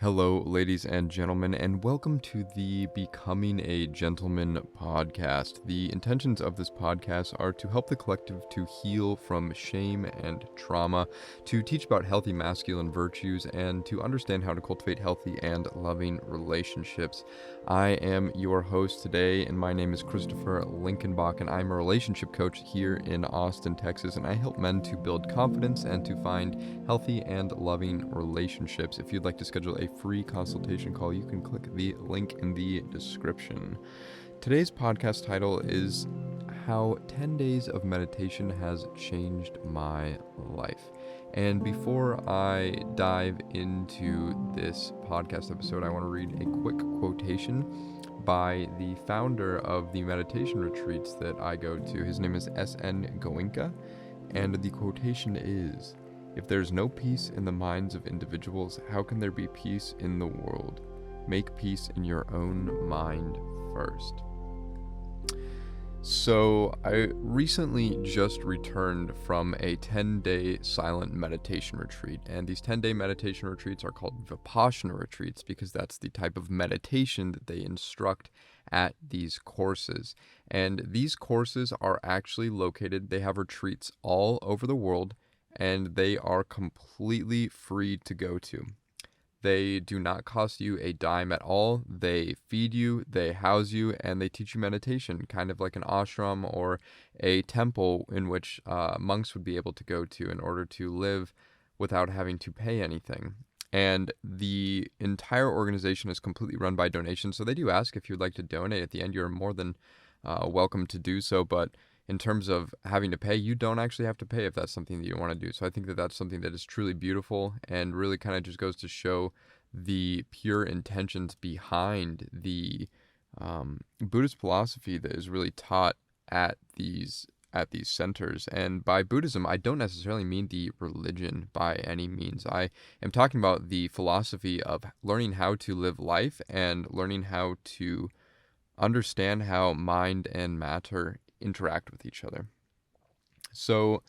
Hello, ladies and gentlemen, and welcome to the Becoming a Gentleman podcast. The intentions of this podcast are to help the collective to heal from shame and trauma, to teach about healthy masculine virtues, and to understand how to cultivate healthy and loving relationships. I am your host today, and my name is Christopher Linkenbach, and I'm a relationship coach here in Austin, Texas, and I help men to build confidence and to find healthy and loving relationships. If you'd like to schedule a free consultation call, you can click the link in the description. Today's podcast title is How 10 Days of Meditation Has Changed My Life. And before I dive into this podcast episode, I want to read a quick quotation by the founder of the meditation retreats that I go to. His name is S.N. Goenka, and the quotation is, "If there's no peace in the minds of individuals, how can there be peace in the world? Make peace in your own mind first." So I recently just returned from a 10-day silent meditation retreat, and these 10-day meditation retreats are called Vipassana retreats because that's the type of meditation that they instruct at these courses. And these courses are actually located, they have retreats all over the world, and they are completely free to go to. They do not cost you a dime at all. They feed you, they house you, and they teach you meditation, kind of like an ashram or a temple in which monks would be able to go to in order to live without having to pay anything. And the entire organization is completely run by donations, so they do ask if you'd like to donate. At the end, you're more than welcome to do so, but in terms of having to pay, you don't actually have to pay if that's something that you want to do. So I think that that's something that is truly beautiful and really kind of just goes to show the pure intentions behind the Buddhist philosophy that is really taught at these centers. And by Buddhism, I don't necessarily mean the religion by any means. I am talking about the philosophy of learning how to live life and learning how to understand how mind and matter interact with each other. So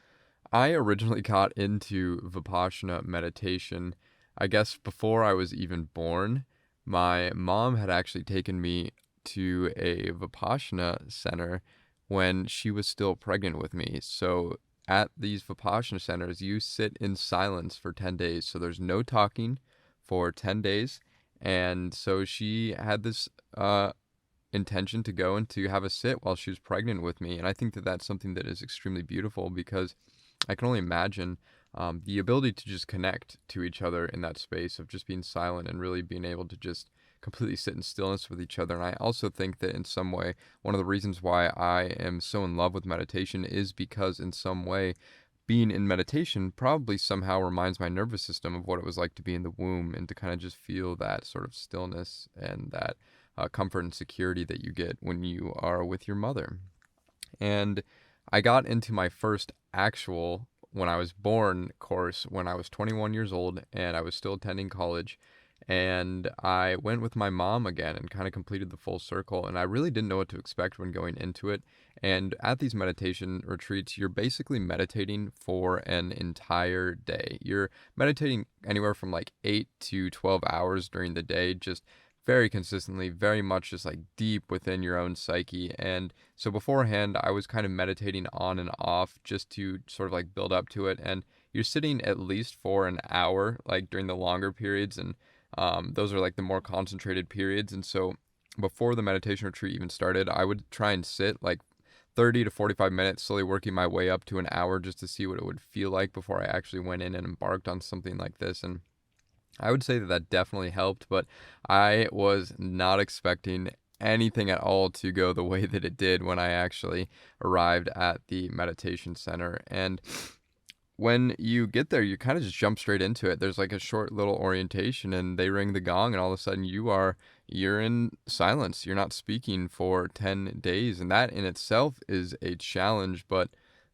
I originally got into Vipassana meditation, I guess before I was even born. My mom had actually taken me to a Vipassana center when she was still pregnant with me. So at these Vipassana centers, you sit in silence for 10 days. So there's no talking for 10 days. And so she had this intention to go and to have a sit while she was pregnant with me. And I think that that's something that is extremely beautiful because I can only imagine the ability to just connect to each other in that space of just being silent and really being able to just completely sit in stillness with each other. And I also think that in some way, one of the reasons why I am so in love with meditation is because in some way, being in meditation probably somehow reminds my nervous system of what it was like to be in the womb and to kind of just feel that sort of stillness and that comfort and security that you get when you are with your mother. And I got into my first actual when I was born course when I was 21 years old and I was still attending college. And I went with my mom again and kind of completed the full circle. And I really didn't know what to expect when going into it. And at these meditation retreats, you're basically meditating for an entire day. You're meditating anywhere from like 8 to 12 hours during the day, just very consistently, very much just like deep within your own psyche. And so beforehand, I was kind of meditating on and off just to sort of like build up to it. And you're sitting at least for an hour, like during the longer periods. And those are like the more concentrated periods. And so before the meditation retreat even started, I would try and sit like 30 to 45 minutes, slowly working my way up to an hour just to see what it would feel like before I actually went in and embarked on something like this. And I would say that that definitely helped, but I was not expecting anything at all to go the way that it did when I actually arrived at the meditation center. And when you get there, you kind of just jump straight into it. There's like a short little orientation and they ring the gong and all of a sudden you're in silence. You're not speaking for 10 days. And that in itself is a challenge, but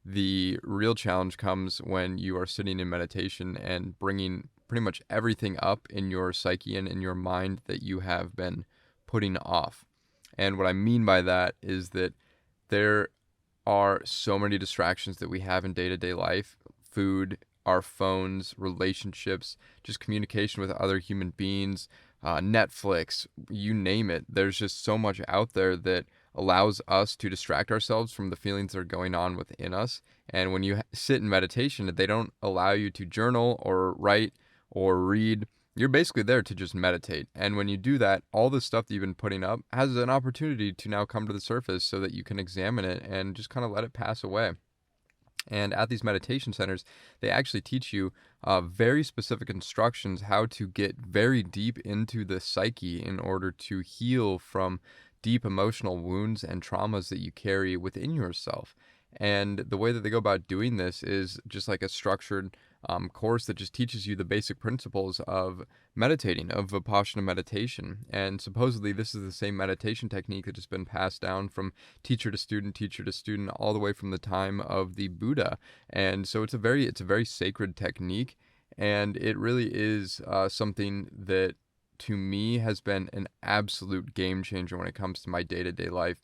the real challenge comes when you are sitting in meditation and bringing pretty much everything up in your psyche and in your mind that you have been putting off. And what I mean by that is that there are so many distractions that we have in day-to-day life, food, our phones, relationships, just communication with other human beings, Netflix, you name it. There's just so much out there that allows us to distract ourselves from the feelings that are going on within us. And when you sit in meditation, they don't allow you to journal or write or read. You're basically there to just meditate. And when you do that, all the stuff that you've been putting up has an opportunity to now come to the surface so that you can examine it and just kind of let it pass away. And at these meditation centers, they actually teach you very specific instructions how to get very deep into the psyche in order to heal from deep emotional wounds and traumas that you carry within yourself. And the way that they go about doing this is just like a structured course that just teaches you the basic principles of meditating, of Vipassana meditation. And supposedly, this is the same meditation technique that has been passed down from teacher to student, all the way from the time of the Buddha. And so it's a very sacred technique, and it really is something that to me has been an absolute game changer when it comes to my day-to-day life.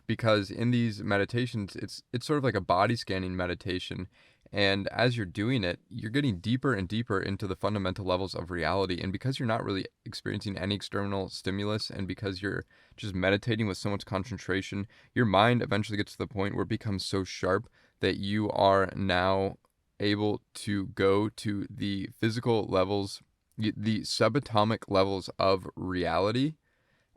Because in these meditations, it's sort of like a body scanning meditation. And as you're doing it, you're getting deeper and deeper into the fundamental levels of reality. And because you're not really experiencing any external stimulus, and because you're just meditating with so much concentration, your mind eventually gets to the point where it becomes so sharp that you are now able to go to the physical levels, the subatomic levels of reality,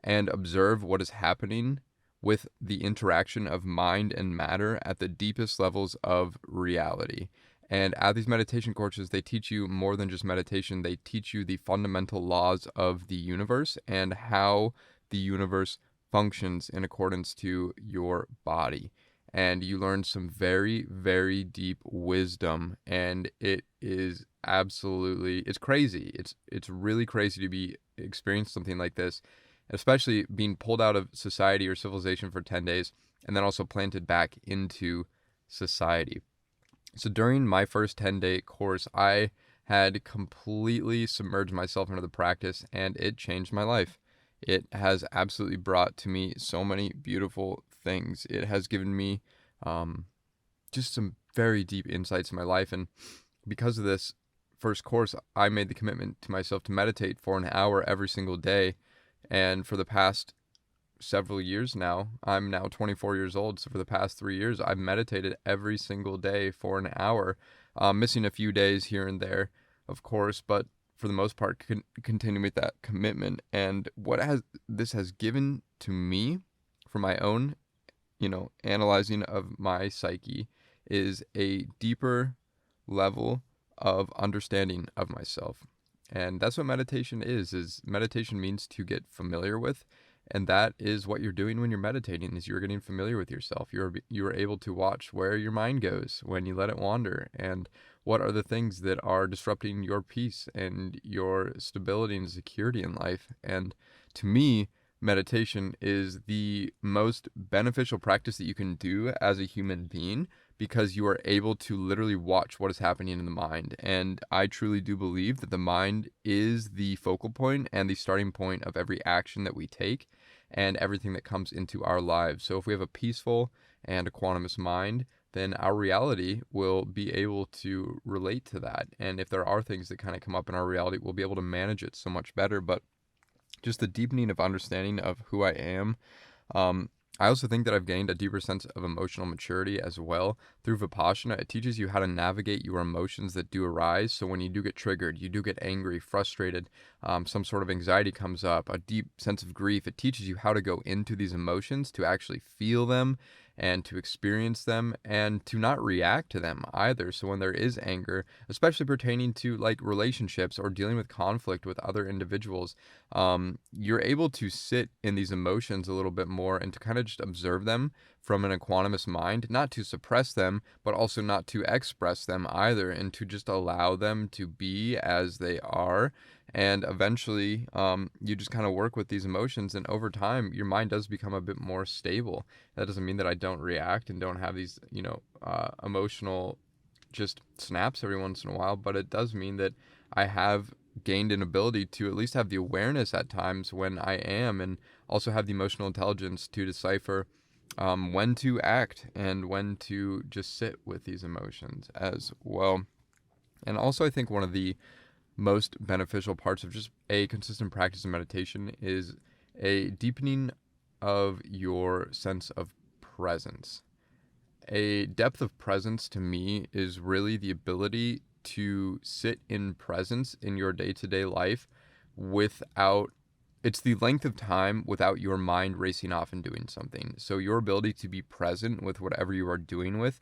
and observe what is happening with the interaction of mind and matter at the deepest levels of reality. And at these meditation courses, they teach you more than just meditation. They teach you the fundamental laws of the universe and how the universe functions in accordance to your body. And you learn some very, very deep wisdom, and it is it's crazy. It's really crazy to be experience something like this, especially being pulled out of society or civilization for 10 days and then also planted back into society. So during my first 10-day course, I had completely submerged myself into the practice, and it changed my life. It has absolutely brought to me so many beautiful things. It has given me just some very deep insights in my life. And because of this first course, I made the commitment to myself to meditate for an hour every single day. And for the past several years now, I'm now 24 years old. So for the past 3 years, I've meditated every single day for an hour, missing a few days here and there, of course, but for the most part, continue with that commitment. And this has given to me for my own, analyzing of my psyche is a deeper level of understanding of myself. And that's what meditation is meditation means to get familiar with. And that is what you're doing when you're meditating, is you're getting familiar with yourself. You're able to watch where your mind goes when you let it wander, and what are the things that are disrupting your peace and your stability and security in life. And to me, meditation is the most beneficial practice that you can do as a human being, because you are able to literally watch what is happening in the mind. And I truly do believe that the mind is the focal point and the starting point of every action that we take and everything that comes into our lives. So if we have a peaceful and equanimous mind, then our reality will be able to relate to that. And if there are things that kind of come up in our reality, we'll be able to manage it so much better. But just the deepening of understanding of who I am, I also think that I've gained a deeper sense of emotional maturity as well through Vipassana. It teaches you how to navigate your emotions that do arise. So when you do get triggered, you do get angry, frustrated, some sort of anxiety comes up, a deep sense of grief. It teaches you how to go into these emotions, to actually feel them and to experience them, and to not react to them either. So when there is anger, especially pertaining to like relationships or dealing with conflict with other individuals, you're able to sit in these emotions a little bit more and to kind of just observe them from an equanimous mind, not to suppress them, but also not to express them either, and to just allow them to be as they are. And eventually, you just kind of work with these emotions, and over time, your mind does become a bit more stable. That doesn't mean that I don't react and don't have these, emotional just snaps every once in a while, but it does mean that I have gained an ability to at least have the awareness at times when I am, and also have the emotional intelligence to decipher when to act and when to just sit with these emotions as well. And also, I think one of the most beneficial parts of just a consistent practice of meditation is a deepening of your sense of presence. A depth of presence to me is really the ability to sit in presence in your day-to-day life without it's the length of time without your mind racing off and doing something. So your ability to be present with whatever you are doing with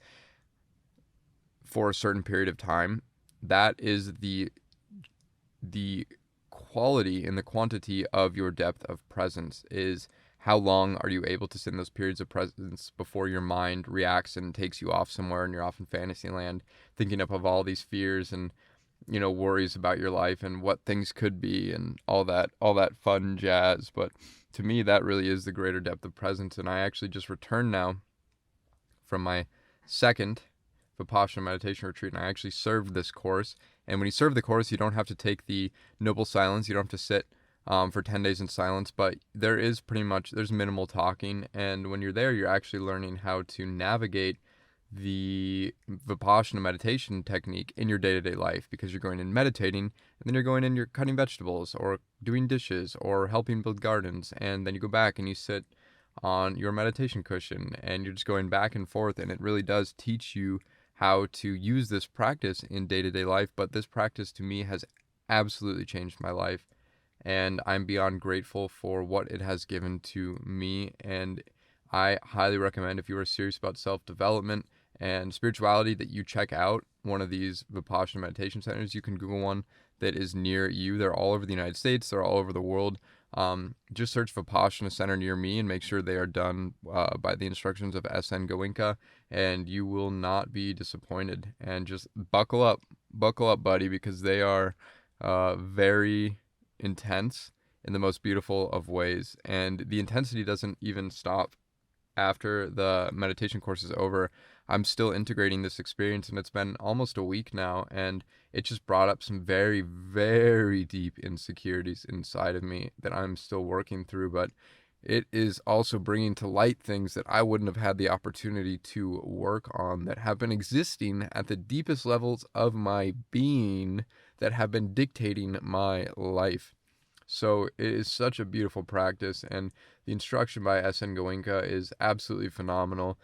for a certain period of time, that is the quality and the quantity of your depth of presence. Is how long are you able to sit in those periods of presence before your mind reacts and takes you off somewhere and you're off in fantasy land thinking up of all these fears and worries about your life and what things could be and all that fun jazz. But to me, that really is the greater depth of presence. And I actually just returned now from my second Vipassana meditation retreat, and I actually served this course. And when you serve the course, you don't have to take the noble silence. You don't have to sit for 10 days in silence, but there's minimal talking. And when you're there, you're actually learning how to navigate the Vipassana meditation technique in your day-to-day life, because you're going in meditating, and then you're going in, you're cutting vegetables or doing dishes or helping build gardens, and then you go back and you sit on your meditation cushion and you're just going back and forth, and it really does teach you how to use this practice in day-to-day life. But this practice to me has absolutely changed my life, and I'm beyond grateful for what it has given to me. And I highly recommend, if you are serious about self-development and spirituality, that you check out one of these Vipassana meditation centers. You can Google one that is near you. They're all over the United States. They're all over the world. Just search Vipassana Center near me and make sure they are done by the instructions of S.N. Goenka, and you will not be disappointed. And just buckle up, buddy, because they are very intense in the most beautiful of ways. And the intensity doesn't even stop after the meditation course is over. I'm still integrating this experience, and it's been almost a week now, and it just brought up some very, very deep insecurities inside of me that I'm still working through. But it is also bringing to light things that I wouldn't have had the opportunity to work on, that have been existing at the deepest levels of my being, that have been dictating my life. So it is such a beautiful practice, and the instruction by S.N. Goenka is absolutely phenomenal.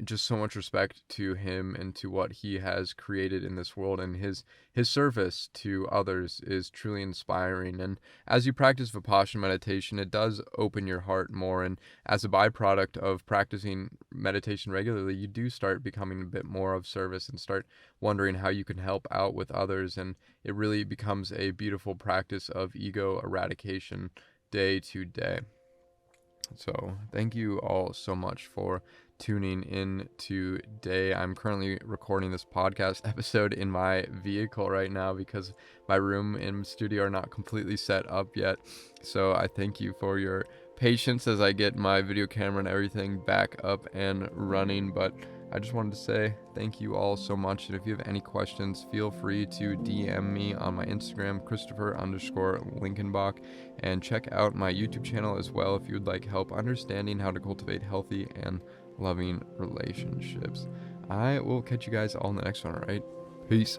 Just so much respect to him and to what he has created in this world, and his service to others is truly inspiring. And as you practice Vipassana meditation, it does open your heart more, and as a byproduct of practicing meditation regularly, you do start becoming a bit more of service and start wondering how you can help out with others, and it really becomes a beautiful practice of ego eradication day to day. So thank you all so much for tuning in today. I'm currently recording this podcast episode in my vehicle right now because my room and studio are not completely set up yet. So I thank you for your patience as I get my video camera and everything back up and running. But I just wanted to say thank you all so much. And if you have any questions, feel free to DM me on my Instagram, Christopher_Linkenbach, and check out my YouTube channel as well if you would like help understanding how to cultivate healthy and loving relationships. I will catch you guys all in the next one, all right? Peace.